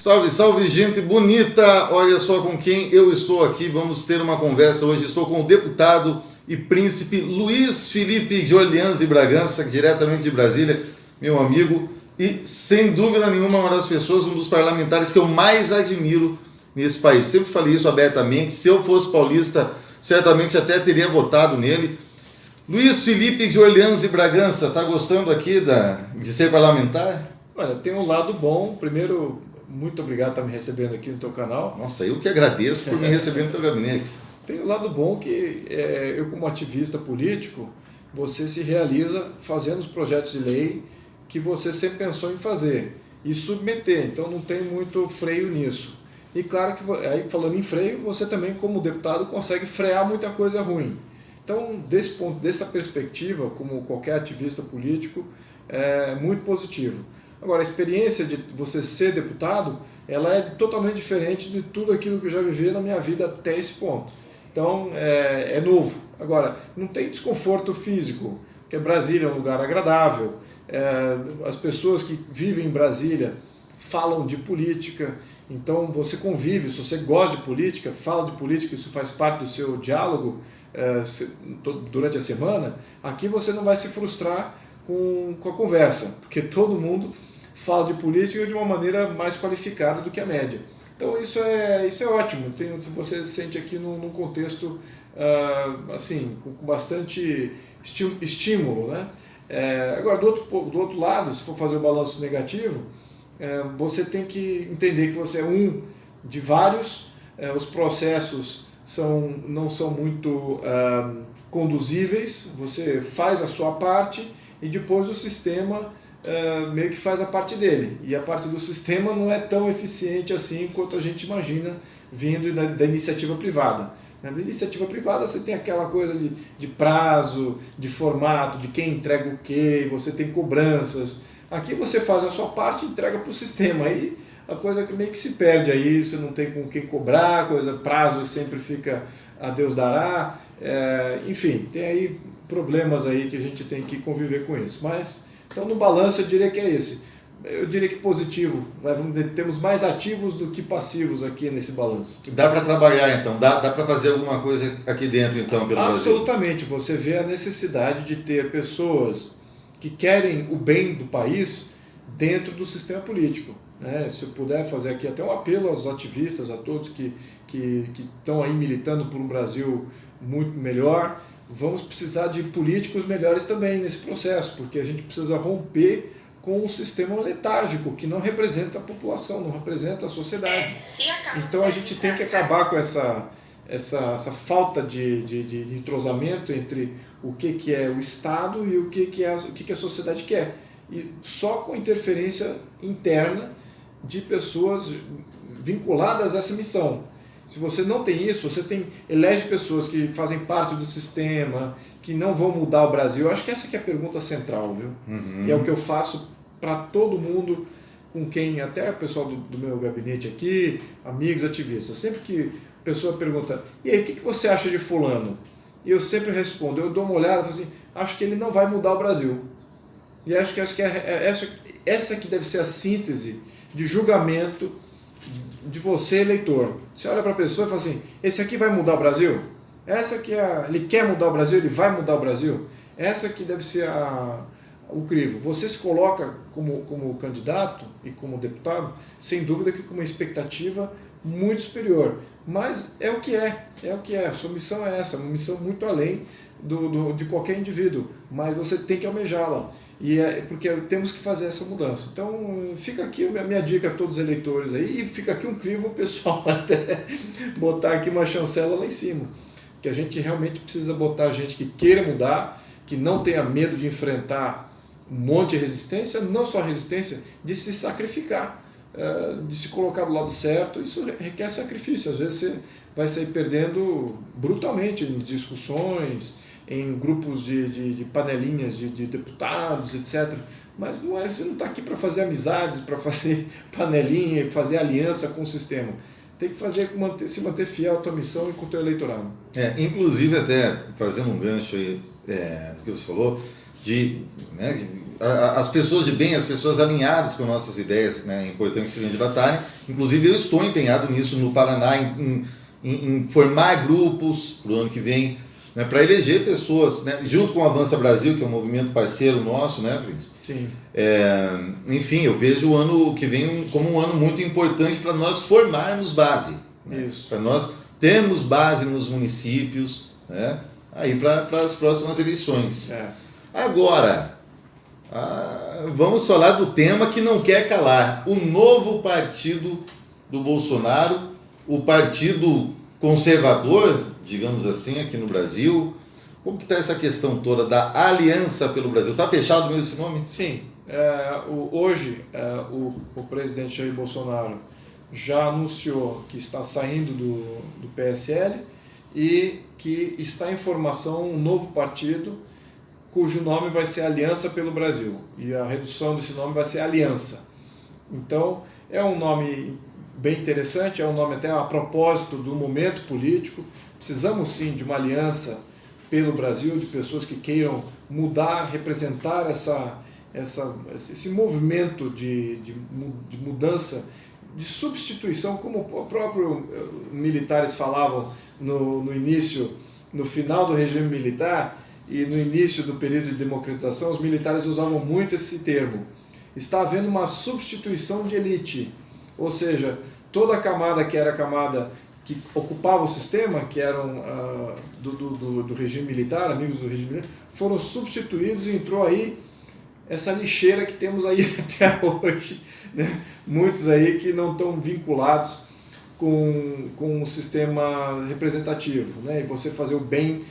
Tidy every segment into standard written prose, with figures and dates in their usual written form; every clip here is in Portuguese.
Salve, salve, gente bonita! Olha só com quem eu estou aqui. Vamos ter uma conversa hoje. Estou com o deputado e príncipe Luiz Felipe de Orleans e Bragança, diretamente de Brasília, meu amigo, e sem dúvida nenhuma uma das pessoas, um dos parlamentares que eu mais admiro nesse país. Sempre falei isso abertamente. Se eu fosse paulista, certamente até teria votado nele. Luiz Felipe de Orleans e Bragança, tá gostando aqui de ser parlamentar? Olha, tem um lado bom. Primeiro, muito obrigado por estar me recebendo aqui no teu canal. Nossa, eu que agradeço por me receber no teu gabinete. Tem um lado bom que eu, como ativista político, você se realiza fazendo os projetos de lei que você sempre pensou em fazer e submeter, então não tem muito freio nisso. E claro que, aí falando em freio, você também como deputado consegue frear muita coisa ruim. Então, desse ponto, dessa perspectiva, como qualquer ativista político, é muito positivo. Agora, a experiência de você ser deputado, ela é totalmente diferente de tudo aquilo que eu já vivi na minha vida até esse ponto. Então, é novo. Agora, não tem desconforto físico, porque Brasília é um lugar agradável, as pessoas que vivem em Brasília falam de política, então você convive, se você gosta de política, fala de política, isso faz parte do seu diálogo durante a semana, aqui você não vai se frustrar com a conversa, porque todo mundo fala de política de uma maneira mais qualificada do que a média. Então isso é ótimo, você se sente aqui num contexto assim, com bastante estímulo, né? Agora, do outro lado, se for fazer o balanço negativo, você tem que entender que você é um de vários, os processos não são muito conduzíveis, você faz a sua parte e depois o sistema meio que faz a parte dele. E a parte do sistema não é tão eficiente assim quanto a gente imagina vindo da iniciativa privada. Na iniciativa privada você tem aquela coisa de prazo, de formato, de quem entrega o quê, você tem cobranças. Aqui você faz a sua parte e entrega para o sistema. Aí a coisa que meio que se perde aí, você não tem com quem cobrar, prazo sempre fica a Deus dará. Enfim, tem aí problemas aí que a gente tem que conviver com isso. Mas, então no balanço eu diria que é esse. Eu diria que positivo, vamos dizer, temos mais ativos do que passivos aqui nesse balanço. Dá para trabalhar então, dá para fazer alguma coisa aqui dentro então pelo Brasil? Absolutamente, você vê a necessidade de ter pessoas que querem o bem do país dentro do sistema político. Se eu puder fazer aqui até um apelo aos ativistas, a todos que estão aí militando por um Brasil muito melhor, vamos precisar de políticos melhores também nesse processo, porque a gente precisa romper com um sistema letárgico que não representa a população, não representa a sociedade. Então a gente tem que acabar com essa falta de entrosamento entre o que é o Estado e o que a sociedade quer. E só com interferência interna de pessoas vinculadas a essa missão. Se você não tem isso, elege pessoas que fazem parte do sistema, que não vão mudar o Brasil. Eu acho que essa que é a pergunta central, viu? Uhum. E é o que eu faço para todo mundo, com quem, até o pessoal do meu gabinete aqui, amigos, ativistas. Sempre que a pessoa pergunta, e aí, o que você acha de fulano? E eu sempre respondo, eu dou uma olhada e falo assim, acho que ele não vai mudar o Brasil. E acho que essa que deve ser a síntese de julgamento de você, eleitor. Você olha para a pessoa e fala assim, esse aqui vai mudar o Brasil? Ele quer mudar o Brasil, ele vai mudar o Brasil? Essa que deve ser o crivo. Você se coloca como candidato e como deputado, sem dúvida que com uma expectativa muito superior. Mas é o que é. A sua missão é essa, uma missão muito além de qualquer indivíduo, mas você tem que almejá-la. E porque temos que fazer essa mudança. Então fica aqui a minha dica a todos os eleitores aí, e fica aqui um crivo pessoal até botar aqui uma chancela lá em cima. Que a gente realmente precisa botar gente que queira mudar, que não tenha medo de enfrentar um monte de resistência, não só resistência, de se sacrificar, de se colocar do lado certo. Isso requer sacrifício. Às vezes você vai sair perdendo brutalmente em discussões, em grupos de panelinhas de deputados, etc. Mas você não está aqui para fazer amizades, para fazer panelinha, fazer aliança com o sistema. Tem que se manter fiel à tua missão e com o teu eleitorado. Inclusive, até fazendo um gancho aí do que você falou, as pessoas de bem, as pessoas alinhadas com nossas ideias, né, é importante se candidatarem. Inclusive eu estou empenhado nisso no Paraná, em formar grupos para o ano que vem, né, para eleger pessoas, né, junto com o Avança Brasil, que é um movimento parceiro nosso, né, Príncipe? Sim. Enfim, eu vejo o ano que vem como um ano muito importante para nós formarmos base, né, para nós termos base nos municípios, né, aí para as próximas eleições. Agora, vamos falar do tema que não quer calar, o novo partido do Bolsonaro, o partido conservador, digamos assim, aqui no Brasil. Como que está essa questão toda da Aliança pelo Brasil? Está fechado mesmo esse nome? Sim. Hoje, o presidente Jair Bolsonaro já anunciou que está saindo do PSL e que está em formação um novo partido cujo nome vai ser Aliança pelo Brasil. E a redução desse nome vai ser Aliança. Então, é um nome bem interessante, é um nome até a propósito do momento político. Precisamos sim de uma aliança pelo Brasil, de pessoas que queiram mudar, representar esse movimento de mudança, de substituição, como o próprio militares falavam no início, no final do regime militar e no início do período de democratização, os militares usavam muito esse termo. Está havendo uma substituição de elite, ou seja, toda a camada que era a camada que ocupava o sistema, que eram do regime militar, amigos do regime militar, foram substituídos e entrou aí essa lixeira que temos aí até hoje, né? Muitos aí que não estão vinculados com o sistema representativo, né? E você fazer o bem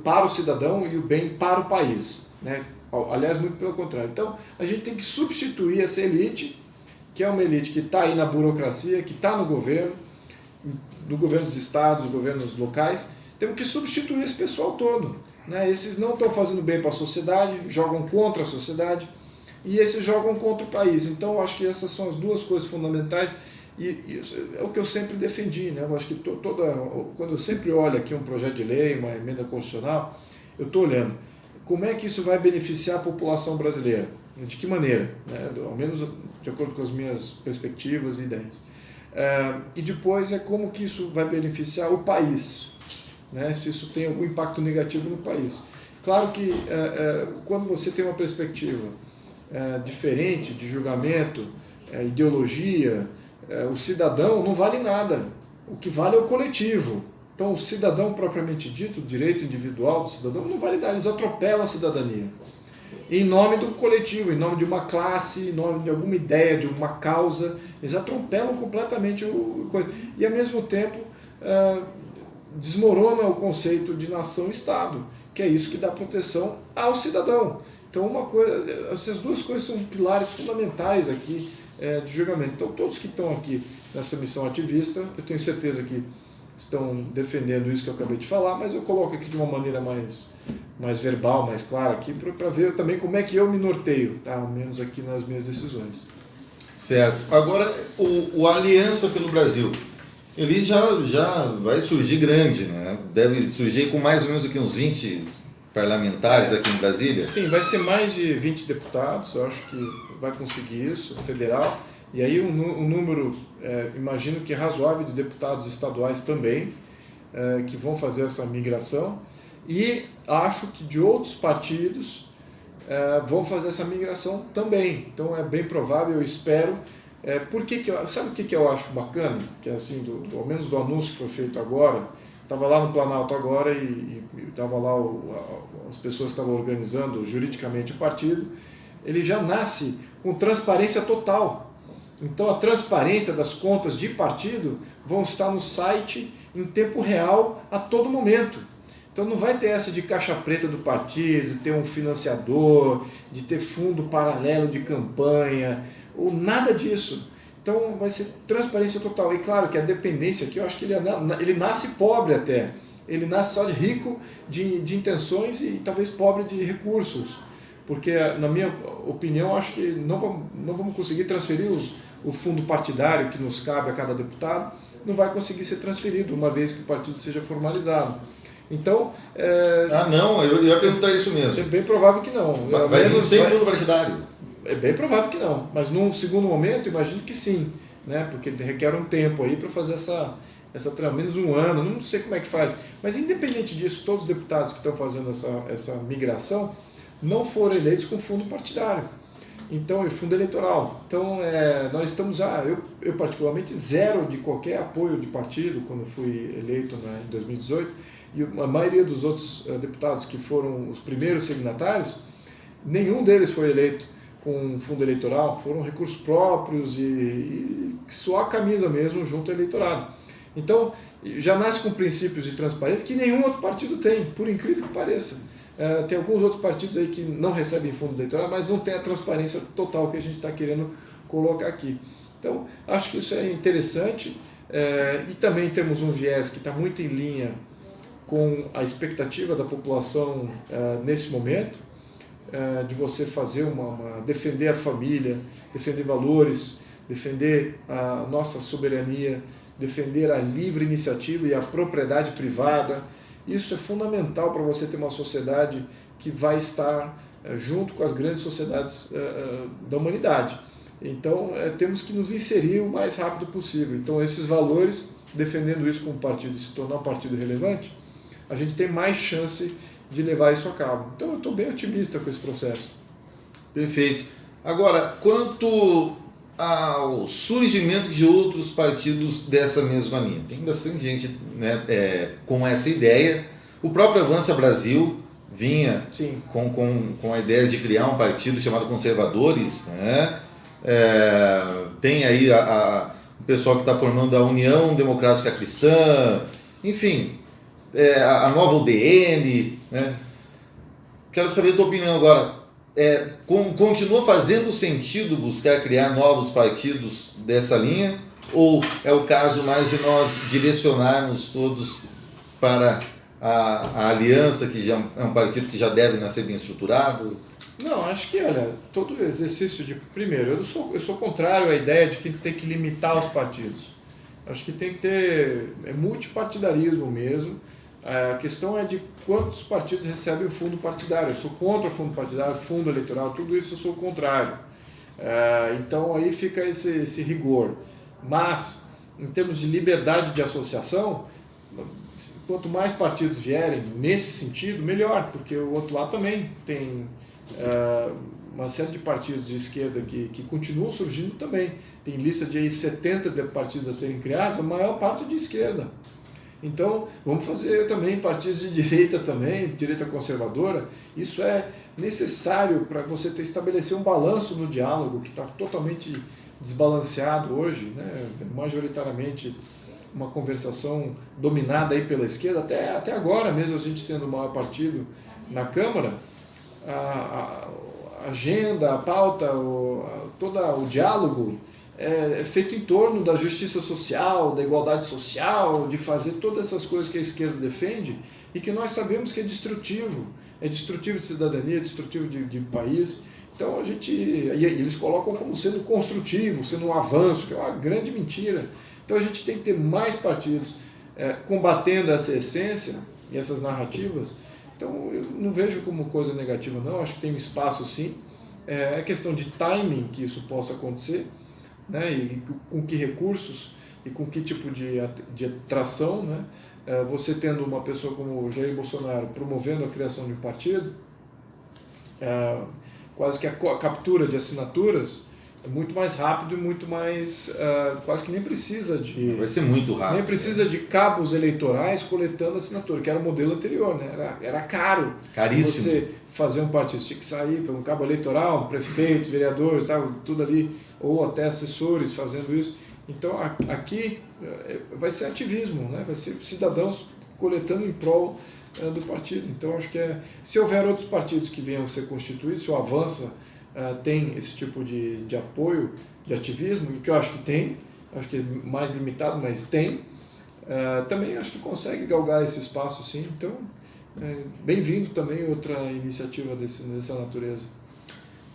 para o cidadão e o bem para o país, né? Aliás, muito pelo contrário. Então, a gente tem que substituir essa elite, que é uma elite que está aí na burocracia, que está no governo dos estados, dos governos locais. Temos que substituir esse pessoal todo, né? Esses não estão fazendo bem para a sociedade, jogam contra a sociedade, e esses jogam contra o país. Então, eu acho que essas são as duas coisas fundamentais, e é o que eu sempre defendi, né? Eu acho que quando eu sempre olho aqui um projeto de lei, uma emenda constitucional, eu estou olhando como é que isso vai beneficiar a população brasileira, de que maneira, né? Ao menos de acordo com as minhas perspectivas e ideias. E depois é como que isso vai beneficiar o país, né? Se isso tem algum impacto negativo no país. Claro que quando você tem uma perspectiva diferente de julgamento, ideologia, o cidadão não vale nada, o que vale é o coletivo. Então o cidadão propriamente dito, o direito individual do cidadão não vale nada, eles atropelam a cidadania. Em nome do coletivo, em nome de uma classe, em nome de alguma ideia, de uma causa, eles atropelam completamente e ao mesmo tempo desmorona o conceito de nação-estado, que é isso que dá proteção ao cidadão. Então essas duas coisas são pilares fundamentais aqui de julgamento. Então todos que estão aqui nessa missão ativista, eu tenho certeza que estão defendendo isso que eu acabei de falar, mas eu coloco aqui de uma maneira mais verbal, mais clara aqui, para ver também como é que eu me norteio, tá? Ao menos aqui nas minhas decisões. Certo. Agora, o Aliança pelo Brasil, ele já vai surgir grande, né? Deve surgir com mais ou menos aqui uns 20 parlamentares aqui em Brasília? Sim, vai ser mais de 20 deputados, eu acho que vai conseguir isso, federal. E aí um número, imagino que razoável, de deputados estaduais também, que vão fazer essa migração. E acho que de outros partidos vão fazer essa migração também. Então é bem provável, eu espero. Sabe o que eu acho bacana? Que é assim, ao menos do anúncio que foi feito agora, estava lá no Planalto agora e estava lá as pessoas que estavam organizando juridicamente o partido, ele já nasce com transparência total. Então a transparência das contas de partido vão estar no site em tempo real a todo momento. Então não vai ter essa de caixa preta do partido, de ter um financiador, de ter fundo paralelo de campanha, ou nada disso. Então vai ser transparência total. E claro que a dependência aqui, eu acho que ele nasce pobre até. Ele nasce só de rico de intenções e talvez pobre de recursos. Porque, na minha opinião, acho que não vamos conseguir transferir o fundo partidário que nos cabe a cada deputado, não vai conseguir ser transferido uma vez que o partido seja formalizado. Então, não, eu ia perguntar isso mesmo. é bem provável que não. Vai vir sem fundo partidário? É bem provável que não, mas num segundo momento, imagino que sim, né? Porque requer um tempo aí para fazer essa menos um ano, não sei como é que faz. Mas independente disso, todos os deputados que estão fazendo essa migração não foram eleitos com fundo partidário. Então, e fundo eleitoral. Então, nós estamos eu particularmente zero de qualquer apoio de partido quando fui eleito em 2018, e a maioria dos outros deputados que foram os primeiros signatários, nenhum deles foi eleito com fundo eleitoral, foram recursos próprios e suar a camisa mesmo junto ao eleitorado. Então, já nasce com princípios de transparência que nenhum outro partido tem, por incrível que pareça. Tem alguns outros partidos aí que não recebem fundo eleitoral, mas não tem a transparência total que a gente está querendo colocar aqui. Então, acho que isso é interessante, e também temos um viés que está muito em linha com a expectativa da população nesse momento, de você fazer defender a família, defender valores, defender a nossa soberania, defender a livre iniciativa e a propriedade privada. Isso é fundamental para você ter uma sociedade que vai estar junto com as grandes sociedades da humanidade. Então, temos que nos inserir o mais rápido possível. Então, esses valores, defendendo isso como partido e se tornar um partido relevante, a gente tem mais chance de levar isso a cabo. Então, eu estou bem otimista com esse processo. Perfeito. Agora, quanto ao surgimento de outros partidos dessa mesma linha, tem bastante gente, né, com essa ideia. O próprio Avança Brasil vinha com a ideia de criar um partido chamado Conservadores, né? Tem aí o pessoal que está formando a União Democrática Cristã, enfim, a nova UDN, né? Quero saber a tua opinião agora. Continua fazendo sentido buscar criar novos partidos dessa linha, ou é o caso mais de nós direcionarmos todos para a aliança, que já é um partido que já deve nascer bem estruturado? Não, acho que, todo exercício de... Primeiro, eu sou contrário à ideia de que tem que limitar os partidos. Acho que tem que ter multipartidarismo mesmo. A questão é de quantos partidos recebem o fundo partidário. Eu sou contra o fundo partidário, fundo eleitoral, tudo isso eu sou contrário. Então aí fica esse rigor. Mas, em termos de liberdade de associação, quanto mais partidos vierem nesse sentido, melhor, porque o outro lado também tem uma série de partidos de esquerda que continuam surgindo também. Tem lista de 70 partidos a serem criados, a maior parte é de esquerda. Então, vamos fazer também partidos de direita também, direita conservadora. Isso é necessário para você estabelecer um balanço no diálogo que está totalmente desbalanceado hoje, né? Majoritariamente uma conversação dominada aí pela esquerda, até agora mesmo a gente sendo o maior partido na Câmara, a agenda, a pauta, todo o diálogo é feito em torno da justiça social, da igualdade social, de fazer todas essas coisas que a esquerda defende e que nós sabemos que é destrutivo de cidadania, é destrutivo de país. Então eles colocam como sendo construtivo, sendo um avanço, que é uma grande mentira. Então a gente tem que ter mais partidos combatendo essa essência e essas narrativas. Então eu não vejo como coisa negativa não, acho que tem um espaço sim. É questão de timing que isso possa acontecer, né? E com que recursos e com que tipo de atração, né? Você tendo uma pessoa como o Jair Bolsonaro promovendo a criação de um partido, quase que a captura de assinaturas é muito mais rápido e muito mais, quase que nem precisa de... Vai ser muito rápido. Nem precisa de cabos eleitorais coletando assinatura, que era o modelo anterior, né? Era caro. Caríssimo. Você fazer um partido, tinha que sair pelo cabo eleitoral, prefeitos, vereadores, tudo ali, ou até assessores fazendo isso. Então aqui vai ser ativismo, né? Vai ser cidadãos coletando em prol do partido. Então acho que se houver outros partidos que venham a ser constituídos, se o Avança tem esse tipo de apoio, de ativismo, e que eu acho que tem, acho que é mais limitado, mas tem, também acho que consegue galgar esse espaço sim. Então, bem-vindo também outra iniciativa dessa natureza.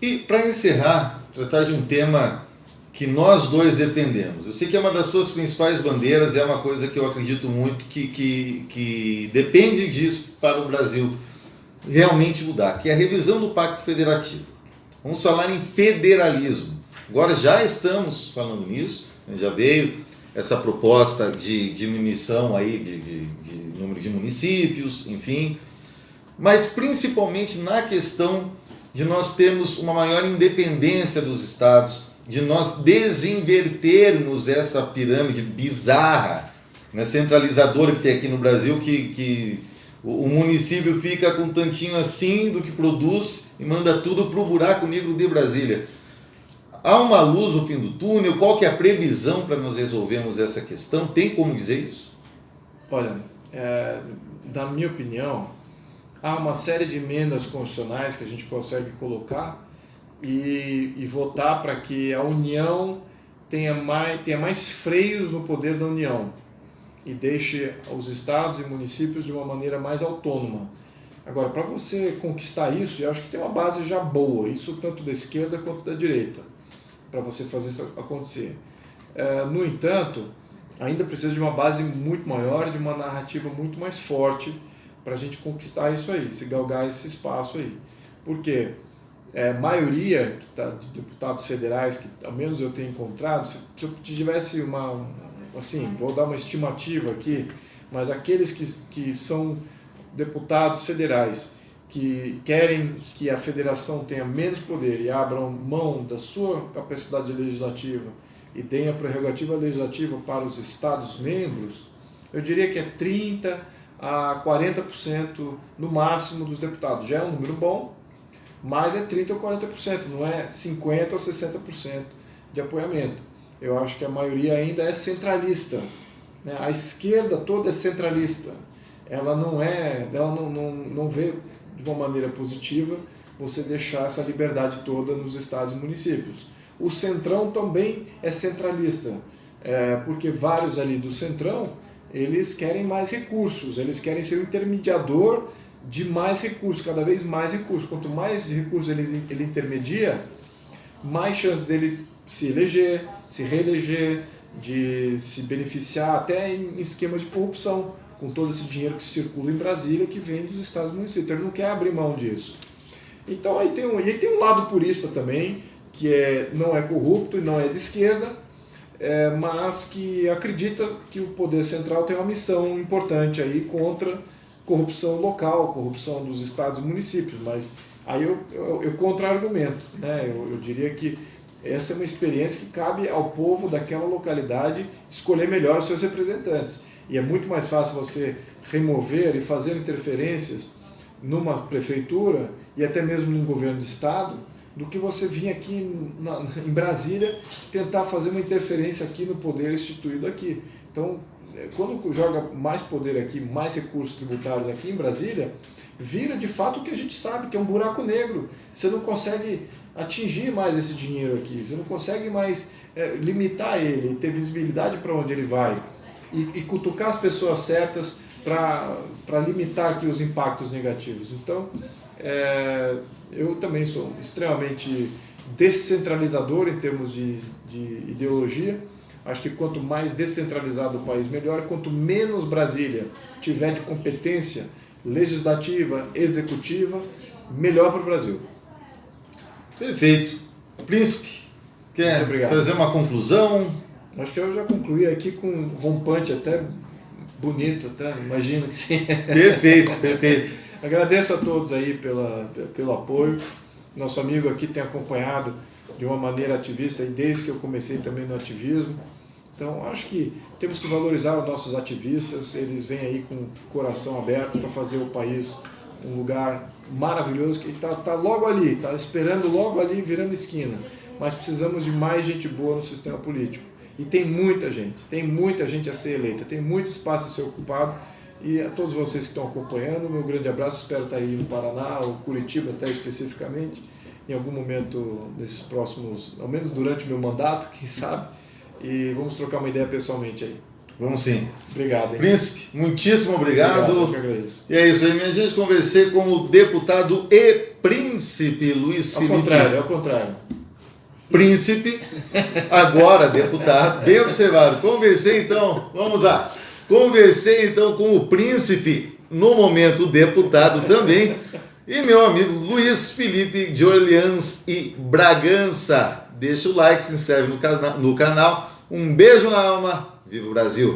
E para encerrar, tratar de um tema que nós dois defendemos. Eu sei que é uma das suas principais bandeiras, é uma coisa que eu acredito muito que depende disso para o Brasil realmente mudar, que é a revisão do Pacto Federativo. Vamos falar em federalismo. Agora já estamos falando nisso, já veio essa proposta de diminuição aí de número de municípios, enfim, mas principalmente na questão de nós termos uma maior independência dos estados, de nós desinvertermos essa pirâmide bizarra, né, centralizadora que tem aqui no Brasil, que o município fica com um tantinho assim do que produz e manda tudo para o buraco negro de Brasília. Há uma luz no fim do túnel? Qual que é a previsão para nós resolvermos essa questão? Tem como dizer isso? Olha, na minha opinião, há uma série de emendas constitucionais que a gente consegue colocar e votar para que a União tenha mais freios no poder da União e deixe os estados e municípios de uma maneira mais autônoma. Agora, para você conquistar isso, eu acho que tem uma base já boa, isso tanto da esquerda quanto da direita, para você fazer isso acontecer. No entanto, ainda precisa de uma base muito maior, de uma narrativa muito mais forte para a gente conquistar isso aí, se galgar esse espaço aí. Porque a maioria de deputados federais, que ao menos eu tenho encontrado, se eu tivesse assim, vou dar uma estimativa aqui, mas aqueles que são deputados federais que querem que a federação tenha menos poder e abram mão da sua capacidade legislativa e deem a prerrogativa legislativa para os estados-membros, eu diria que é 30% a 40% no máximo dos deputados. Já é um número bom, mas é 30% ou 40%, não é 50% ou 60% de apoiamento. Eu acho que a maioria ainda é centralista, né? A esquerda toda é centralista. Ela não vê de uma maneira positiva você deixar essa liberdade toda nos estados e municípios. O Centrão também é centralista, porque vários ali do Centrão, eles querem mais recursos, eles querem ser o intermediador de mais recursos, cada vez mais recursos. Quanto mais recursos ele intermedia, mais chance dele se eleger, se reeleger, de se beneficiar até em esquemas de corrupção, com todo esse dinheiro que circula em Brasília, que vem dos estados e municípios. Então ele não quer abrir mão disso. Então aí tem um lado purista também, que não é corrupto e não é de esquerda, mas que acredita que o poder central tem uma missão importante aí contra corrupção local, corrupção dos estados e municípios. Mas aí eu contra-argumento, né? Eu diria que essa é uma experiência que cabe ao povo daquela localidade escolher melhor os seus representantes. E é muito mais fácil você remover e fazer interferências numa prefeitura e até mesmo num governo de estado, do que você vir aqui em Brasília tentar fazer uma interferência aqui no poder instituído aqui. Então, quando joga mais poder aqui, mais recursos tributários aqui em Brasília, vira de fato o que a gente sabe, que é um buraco negro. Você não consegue atingir mais esse dinheiro aqui, você não consegue mais limitar ele, ter visibilidade para onde ele vai e cutucar as pessoas certas para limitar aqui os impactos negativos. Então, eu também sou extremamente descentralizador em termos de ideologia. Acho que quanto mais descentralizado o país, melhor. Quanto menos Brasília tiver de competência legislativa, executiva, melhor para o Brasil. Perfeito. Príncipe, quer fazer uma conclusão? Acho que eu já concluí aqui com um rompante até bonito, até imagino que sim. Perfeito, perfeito. Agradeço a todos aí pelo apoio. Nosso amigo aqui tem acompanhado de uma maneira ativista e desde que eu comecei também no ativismo. Então, acho que temos que valorizar os nossos ativistas. Eles vêm aí com o coração aberto para fazer o país um lugar maravilhoso que está logo ali, está esperando logo ali, virando esquina. Mas precisamos de mais gente boa no sistema político. E tem muita gente a ser eleita, tem muito espaço a ser ocupado. E a todos vocês que estão acompanhando, meu grande abraço. Espero estar aí no Paraná, ou Curitiba até especificamente, em algum momento desses próximos, ao menos durante o meu mandato, quem sabe. E vamos trocar uma ideia pessoalmente aí. Vamos sim. Obrigado, hein? Príncipe, muitíssimo obrigado. Eu que agradeço. E é isso aí, minha gente. Conversei com o deputado e príncipe Luiz Felipe. Ao contrário. príncipe, agora deputado, bem observado. Conversei então com o príncipe, no momento deputado também, e meu amigo Luiz Felipe de Orleans e Bragança. Deixa o like, se inscreve no canal. Um beijo na alma, viva o Brasil!